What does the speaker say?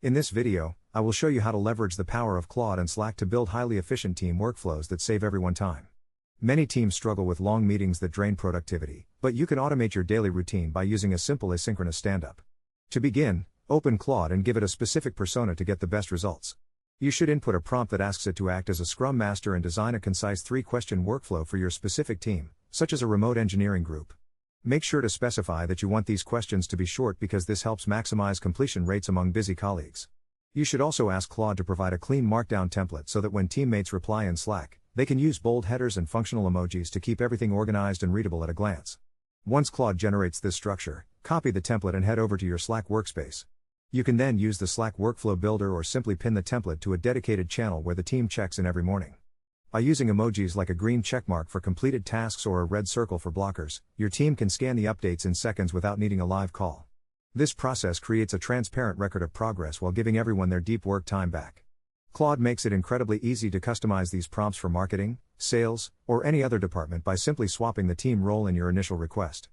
In this video, I will show you how to leverage the power of Claude and Slack to build highly efficient team workflows that save everyone time. Many teams struggle with long meetings that drain productivity, but you can automate your daily routine by using a simple asynchronous stand-up. To begin, open Claude and give it a specific persona to get the best results. You should input a prompt that asks it to act as a Scrum Master and design a concise 3-question workflow for your specific team, such as a remote engineering group. Make sure to specify that you want these questions to be short because this helps maximize completion rates among busy colleagues. You should also ask Claude to provide a clean markdown template so that when teammates reply in Slack, they can use bold headers and functional emojis to keep everything organized and readable at a glance. Once Claude generates this structure, copy the template and head over to your Slack workspace. You can then use the Slack Workflow Builder or simply pin the template to a dedicated channel where the team checks in every morning. By using emojis like a green checkmark for completed tasks or a red circle for blockers, your team can scan the updates in seconds without needing a live call. This process creates a transparent record of progress while giving everyone their deep work time back. Claude makes it incredibly easy to customize these prompts for marketing, sales, or any other department by simply swapping the team role in your initial request.